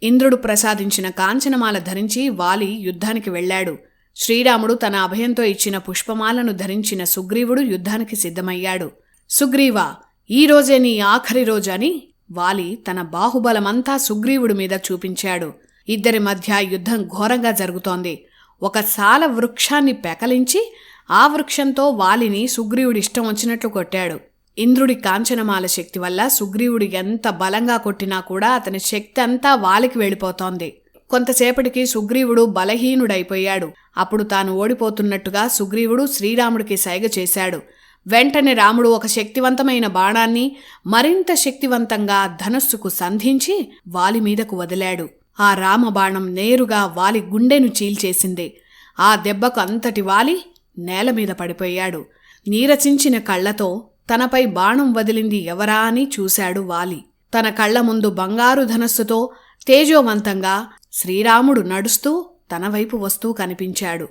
ఇంద్రుడు ప్రసాదించిన కాంచనమాల ధరించి వాలి యుద్ధానికి వెళ్లాడు. శ్రీరాముడు తన అభయంతో ఇచ్చిన పుష్పమాలను ధరించిన సుగ్రీవుడు యుద్ధానికి సిద్ధమయ్యాడు. సుగ్రీవా, ఈరోజే నీ ఆఖరి రోజని వాలి తన బాహుబలమంతా సుగ్రీవుడి మీద చూపించాడు. ఇద్దరి మధ్య యుద్ధం ఘోరంగా జరుగుతోంది. ఒక సాల వృక్షాన్ని పెకలించి ఆ వృక్షంతో వాలిని సుగ్రీవుడిష్టం వచ్చినట్లు కొట్టాడు. ఇంద్రుడి కాంచనమాల శక్తి వల్ల సుగ్రీవుడు ఎంత బలంగా కొట్టినా కూడా అతని శక్తి అంతా వాలికి వెళ్ళిపోతోంది. కొంతసేపటికి సుగ్రీవుడు బలహీనుడైపోయాడు. అప్పుడు తాను ఓడిపోతున్నట్టుగా సుగ్రీవుడు శ్రీరాముడికి సైగ చేశాడు. వెంటనే రాముడు ఒక శక్తివంతమైన బాణాన్ని మరింత శక్తివంతంగా ధనస్సుకు సంధించి వాలి మీదకు వదిలాడు. ఆ రామబాణం నేరుగా వాలి గుండెను చీల్చేసింది. ఆ దెబ్బకు అంతటి వాలి నేలమీద పడిపోయాడు. నీరసించిన కళ్లతో తనపై బాణం వదిలింది ఎవరా అని చూశాడు వాలి. తన కళ్ల ముందు బంగారు ధనస్సుతో తేజోవంతంగా శ్రీరాముడు నడుస్తూ తన వైపు వస్తూ కనిపించాడు.